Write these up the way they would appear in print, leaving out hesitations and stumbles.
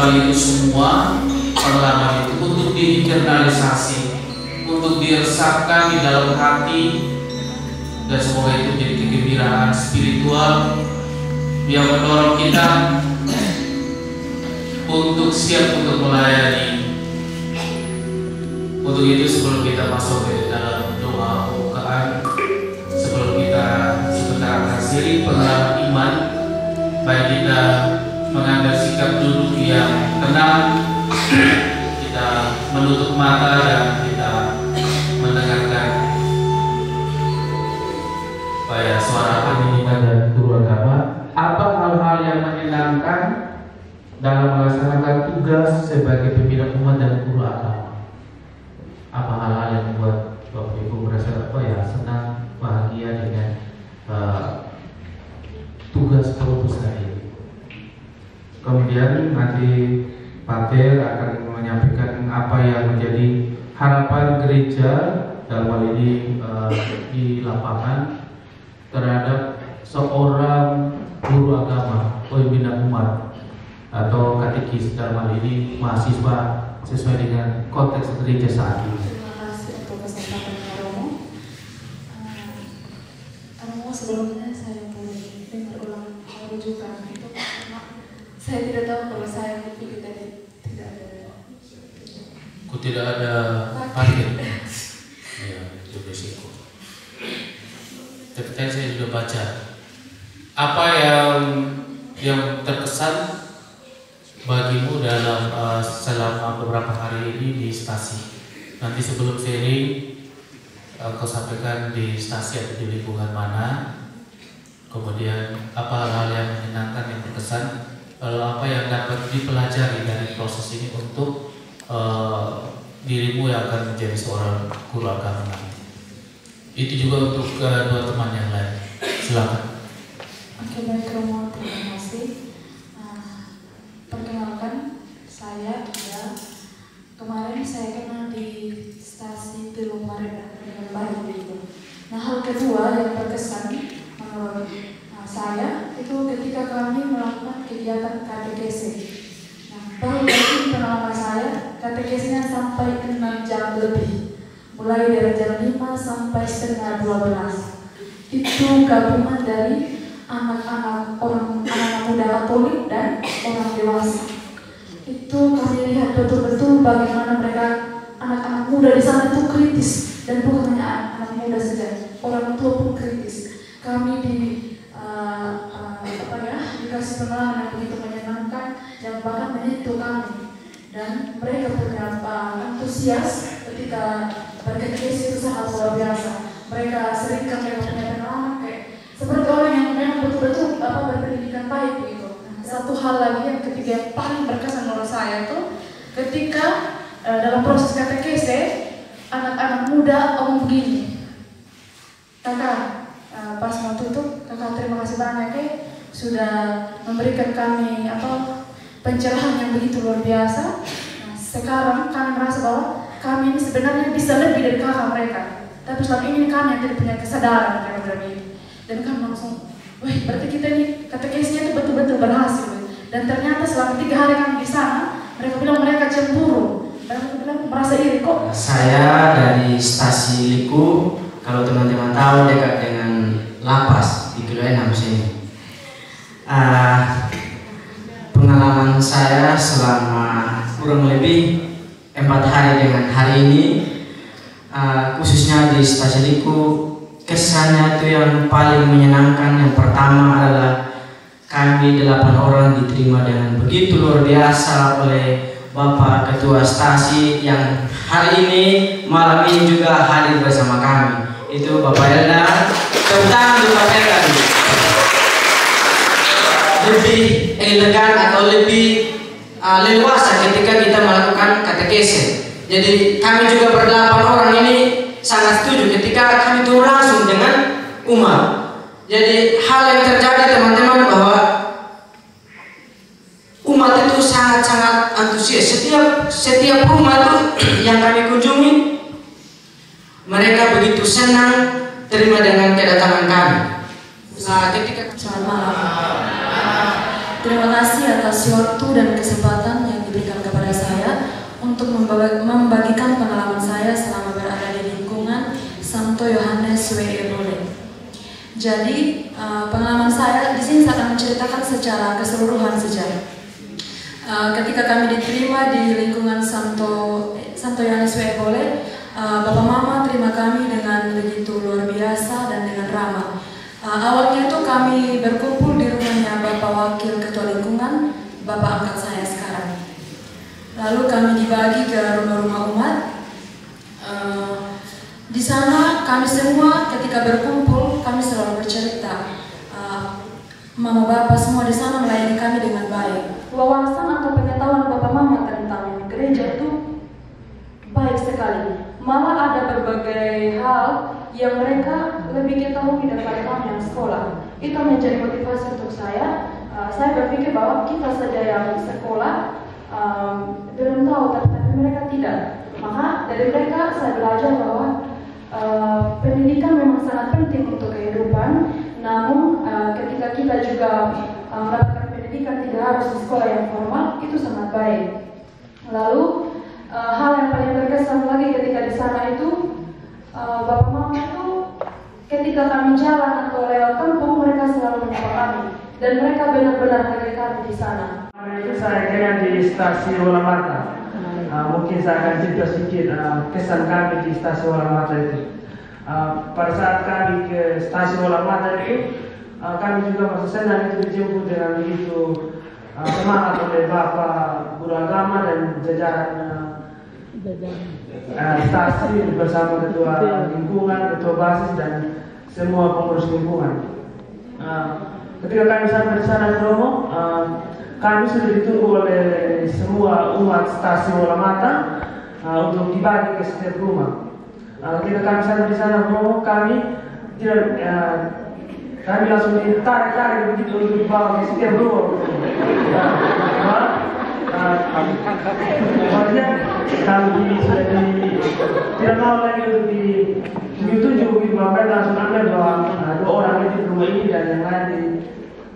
kembali itu semua pengalaman itu untuk diinternalisasi, untuk diresapkan di dalam hati, dan semoga itu menjadi kegembiraan spiritual yang mendorong kita untuk siap untuk melayani. Untuk itu sebelum kita masuk ke dalam doa pembukaan, sebelum kita sebentar akan siri pengalaman iman, baik kita mengambil sikap duduk yang tenang, kita menutup mata dan kita mendengarkan supaya suara pendidikan dan guru agama. Apa hal-hal yang menyenangkan dalam melaksanakan tugas sebagai pembina umat dan guru agama? Apa hal-hal yang membuat Bapak Ibu merasa senang, bahagia dengan tugas besar ini? Kemudian nanti Pak Ter akan menyampaikan apa yang menjadi harapan gereja dalam hal ini di lapangan terhadap seorang guru agama, pembina umat atau katekis, dalam hal ini mahasiswa, sesuai dengan konteks gereja saat ini. Terima kasih untuk kesempatannya Romo. Romo, sebelumnya saya boleh dengar ulang rujukan itu karena saya tidak tahu kalau saya itu tidak ada. Tidak ada parkir. Ya, itu risiko. Tapi tadi saya sudah baca. Apa yang terkesan bagimu dalam selama beberapa hari ini di stasi? Nanti sebelum sharing, kau sampaikan di stasi atau di lingkungan mana. Kemudian apa hal-hal yang menyenangkan, yang berkesan, lalu apa yang dapat dipelajari dari proses ini untuk dirimu yang akan menjadi seorang guru agama nanti. Itu juga untuk dua teman yang lain. Silakan. Oke, baik Romo, terima kasih. Perkenalkan, saya Dia. Kemarin saya kenal di stasi Teluk Maret dengan baik begitu. Nah, hal kedua yang berkesan menurut saya itu ketika kami melakukan kegiatan katekese. Nah, baru dari pengalaman saya, katekesnya sampai 6 jam lebih, mulai dari jam 5 sampai setengah 12. Itu gabungan dari anak-anak muda Katolik dan orang dewasa. Itu kami lihat betul-betul bagaimana mereka anak-anak muda di sana itu kritis, dan bukan hanya anak muda saja, orang tua pun kritis. Kami dikasih pengalaman yang begitu menyenangkan yang bahkan menyentuh kami, dan mereka punya antusias ketika berkatekesi itu sangat luar biasa. Mereka sering punya pengalaman seperti orang yang memang betul-betul berpendidikan baik begitu. Satu hal lagi yang ketiga yang paling berkesan menurut saya itu ketika dalam proses katekese anak-anak muda omong begini, kakak, pas mau tutup, kakak terima kasih banyak sudah memberikan kami pencerahan yang begitu luar biasa. Nah, sekarang kami merasa bahwa kami ini sebenarnya bisa lebih dari kakak mereka, tapi selama ini kami yang tidak punya kesadaran terhadap ini. Dan kami langsung, wah berarti kita ini katekesnya itu betul-betul berhasil. Dan ternyata selama 3 hari kami di sana, mereka bilang mereka cemburu, mereka bilang merasa iri kok. Saya dari stasi Liku, kalau teman-teman tahu dekat dengan lapas di Kilo Enam sini. Pengalaman saya selama kurang lebih 4 hari dengan hari ini, khususnya di stasi Liku, kesannya itu yang paling menyenangkan. Yang pertama adalah kami 8 orang diterima dengan begitu luar biasa oleh Bapak Ketua Stasi yang hari ini malam ini juga hadir bersama kami. Itu Bapak Elda. Tepuk tangan untuk Bapak Elda. Lebih elegan atau lebih leluasa ketika kita melakukan katekese. Jadi kami juga ber-8 orang ini sangat setuju ketika kami turun langsung dengan umat. Jadi hal yang terjadi teman-teman bahwa umat itu sangat-sangat antusias. Setiap rumah itu yang kami kunjungi, mereka begitu senang terima dengan kedatangan kami. Selamat malam. Terima kasih atas waktu dan kesempatan yang untuk membagikan pengalaman saya selama berada di lingkungan Santo Yohanes W.E. Bole. Jadi pengalaman saya di sini saya akan menceritakan secara keseluruhan saja. Ketika kami diterima di lingkungan Santo Yohanes W.E. Bole, Bapak Mama terima kami dengan begitu luar biasa dan dengan ramah. Awalnya itu kami berkumpul di rumahnya Bapak Wakil Ketua Lingkungan, Bapak angkat saya sekarang. Lalu kami dibagi ke rumah-rumah umat. Di sana kami semua ketika berkumpul kami selalu bercerita. Mama Bapak semua di sana melayani kami dengan baik. Wawasan atau pengetahuan Bapak Mama tentang gereja itu baik sekali. Malah ada berbagai hal yang mereka lebih ketahui daripada kami yang sekolah. Itu menjadi motivasi untuk saya. Saya berpikir bahwa kita saja yang sekolah belum tahu, tapi mereka tidak. Maka dari mereka saya belajar bahwa pendidikan memang sangat penting untuk kehidupan. Namun ketika kita juga mendapatkan pendidikan tidak harus di sekolah yang formal, itu sangat baik. Lalu hal yang paling berkesan lagi ketika di sana itu Bapak Mama itu ketika kami jalan atau lewat kampung mereka selalu menyapa kami dan mereka benar-benar menghargai kami di sana. Itu saya kira di stasiun Walamata. Mungkin saya akan cerita sedikit kesan kami di stasiun Walamata itu. Pada saat kami ke stasiun Walamata itu, kami juga masih senang itu dijemput dengan begitu semangat oleh Bapak Guru Agama dan jajaran stasiun bersama Ketua Lingkungan, Ketua Basis dan semua pengurus lingkungan. Ketika kami sampai di sana Bromo, kami sudah ditunggu oleh semua umat stasiun Walamata untuk dibagi ke setiap rumah. Ketika kami sampai di sana Bromo, kami langsung ditarik begitu untuk dibawa ke setiap rumah. Maksudnya kami sudah tidak mau lagi untuk ditunjuk begitu, maka langsung ambil bahwa 2 orang itu di rumah ini dan yang lain di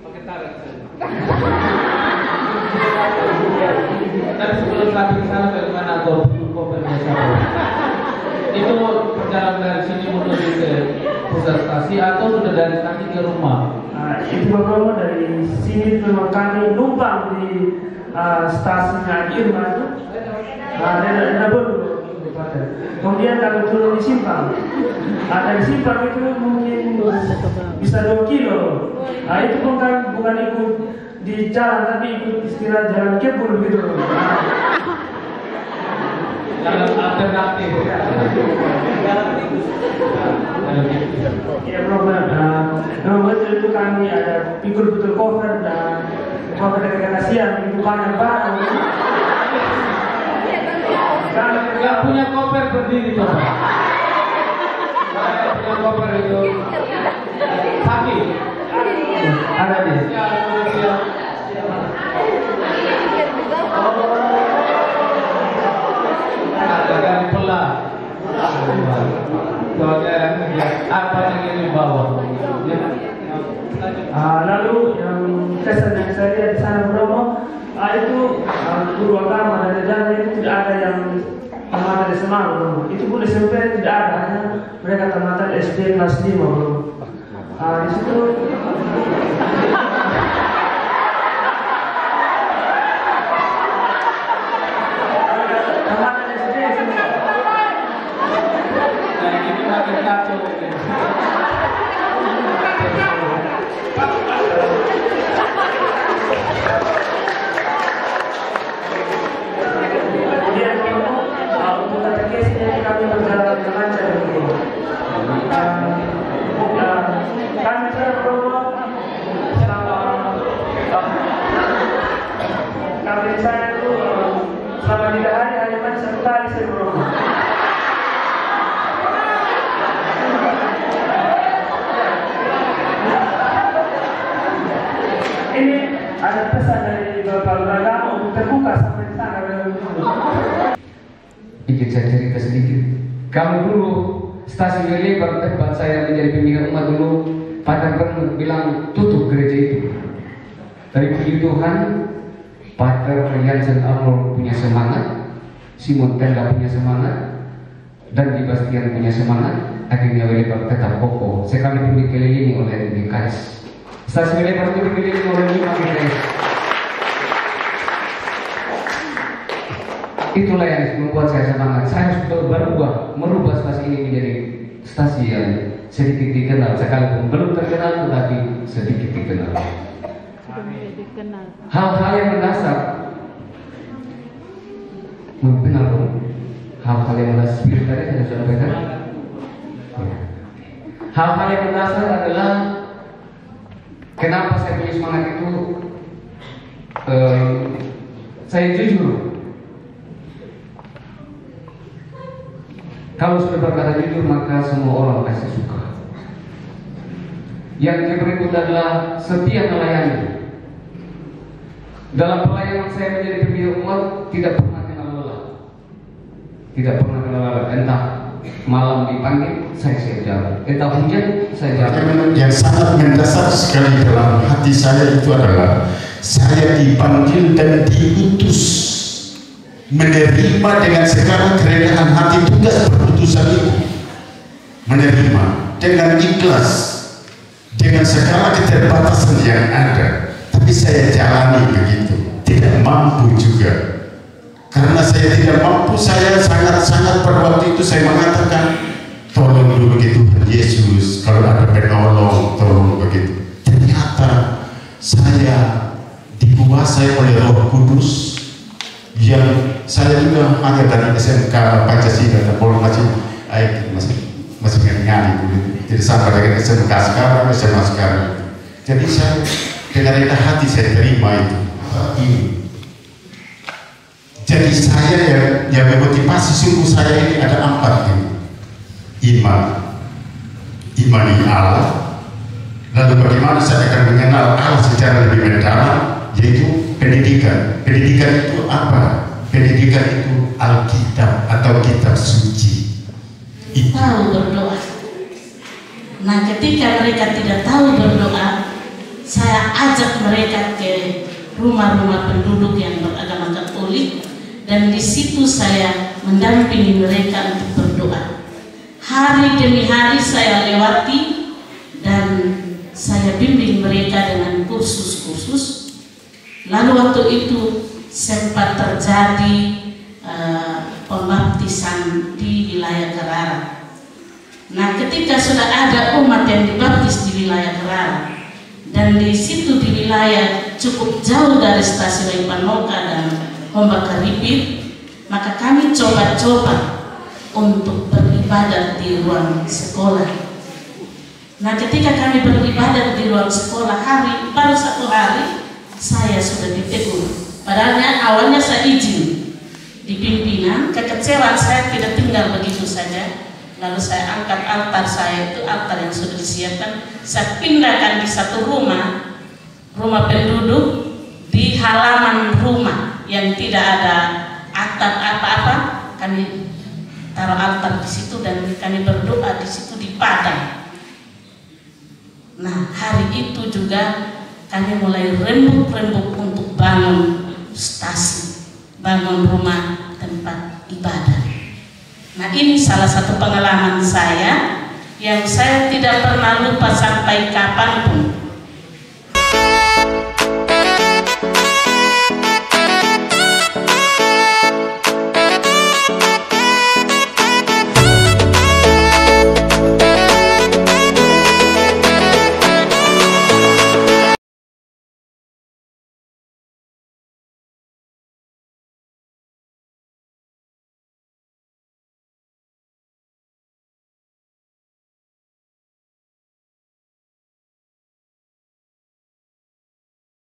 pakai tarik. Tapi sebelum kami ke sana bagaimana atau kopernya sama? Itu perjalanan dari sini menuju ke pusat stasiun atau sudah dari kaki ke rumah? Itu beberapa dari sini memang kami numpang di stasiun Irma itu. Kemudian kami turun di Simpang. Dari Simpang itu mungkin bisa 2 kilo. Itu bukan ikut di jalan tapi ikut istilah jalan kebun gitu. Jalan alternatif. Ya problem. Nomor itu kami ada pikul betul cover dan cover dari kasihan itu banyak banget. Yang punya koper berdiri coba. Saya punya koper itu kaki. Ada di. Ada dari pelah. Soalnya apa yang ini bawa? Lalu yang kesan yang saya lihat di sana Bromo, itu guru agama dan jajaran itu tidak ada yang tamatan SMA Bromo. Itu pun SMP tidak ada, hanya mereka tamatan SD kelas 5 Bromo. Di situ tamatan SD semua. Nah, ini makin kacau. Kami berjalan lancar dulu. Kami sudah Bromo kami di sana itu selama 3 hari hanya mandi 1 kali saya Bromo. Ini ada pesan dari Bapak Agama untuk terbuka sampai di sana. Sedikit saya cerita sedikit. Kami dulu stasiun Lebar tempat saya menjadi pimpinan umat dulu, Pater Bernard bilang tutup gereja itu. Dari puji Tuhan, Pater Jansen Arnold punya semangat Simon Tenda punya semangat, dan di Bastian punya semangat, akhirnya Welebar tetap kokoh. Sekalipun dikelilingi oleh GKS. Stasi Welebar itu dikelilingi oleh 5 GKS. Itulah yang membuat saya semangat. Saya harus berubah, merubah stasi ini menjadi stasi yang sedikit dikenal, sekalipun belum terkenal tetapi sedikit dikenal. Hal-hal yang mendasar, mengenal hal-hal yang mendasar spirit tadi saya sudah sampaikan. Hal-hal yang mendasar adalah kenapa saya punya semangat itu. Saya jujur. Kalau sudah berkata jujur maka semua orang pasti suka. Yang berikut adalah setia melayani. Dalam pelayanan saya menjadi pembina umat tidak pernah kenal lelah. Tidak pernah kenal lelah. Entah malam dipanggil saya siap jawab, entah hujan saya jawab. Yang sangat mendasar sekali dalam hati saya itu adalah saya dipanggil dan diutus menerima dengan segala kerendahan hati tugas perutusan itu, menerima dengan ikhlas dengan segala keterbatasan yang ada, tapi saya jalani begitu, tidak mampu juga. Karena saya tidak mampu, saya sangat-sangat pada waktu itu saya mengatakan tolong dulu begitu Yesus, kalau ada penolong tolong begitu. Ternyata saya dikuasai oleh Roh Kudus yang saya juga hanya dari SMK Pancasila dan masih ngani jadi sama dengan SMK sekarang, SMA sekarang. Jadi saya dengan rendah hati saya terima itu. Jadi saya yang memotivasi sungguh saya ini ada 4 ini. Iman, imani Allah. Lalu bagaimana saya akan mengenal Allah secara lebih mendalam, yaitu pendidikan. Pendidikan itu apa? Pendidikan itu Alkitab atau kitab suci. Itu. Tahu berdoa. Nah, ketika mereka tidak tahu berdoa, saya ajak mereka ke rumah-rumah penduduk yang beragama Katolik, dan di situ saya mendampingi mereka untuk berdoa. Hari demi hari saya lewati dan saya bimbing mereka dengan kursus-kursus. Lalu waktu itu sempat terjadi pembaptisan di wilayah Kerara. Nah, ketika sudah ada umat yang dibaptis di wilayah Kerara, dan di situ di wilayah cukup jauh dari stasiun Ipanoka dan Homba Karibir, maka kami coba-coba untuk beribadat di ruang sekolah. Nah, ketika kami beribadat di ruang sekolah, baru 1 hari saya sudah ditegur. Padahal awalnya saya izin di pimpinan, kekecewaan saya tidak tinggal begitu saja. Lalu saya angkat altar saya, itu altar yang sudah disiapkan, saya pindahkan di satu rumah penduduk di halaman rumah yang tidak ada atap apa-apa. Kami taruh altar di situ dan kami berdoa di situ di padang. Nah, hari itu juga kami mulai rembuk-rembuk untuk bangun stasi, bangun rumah tempat ibadah. Nah, ini salah satu pengalaman saya yang saya tidak pernah lupa sampai kapanpun.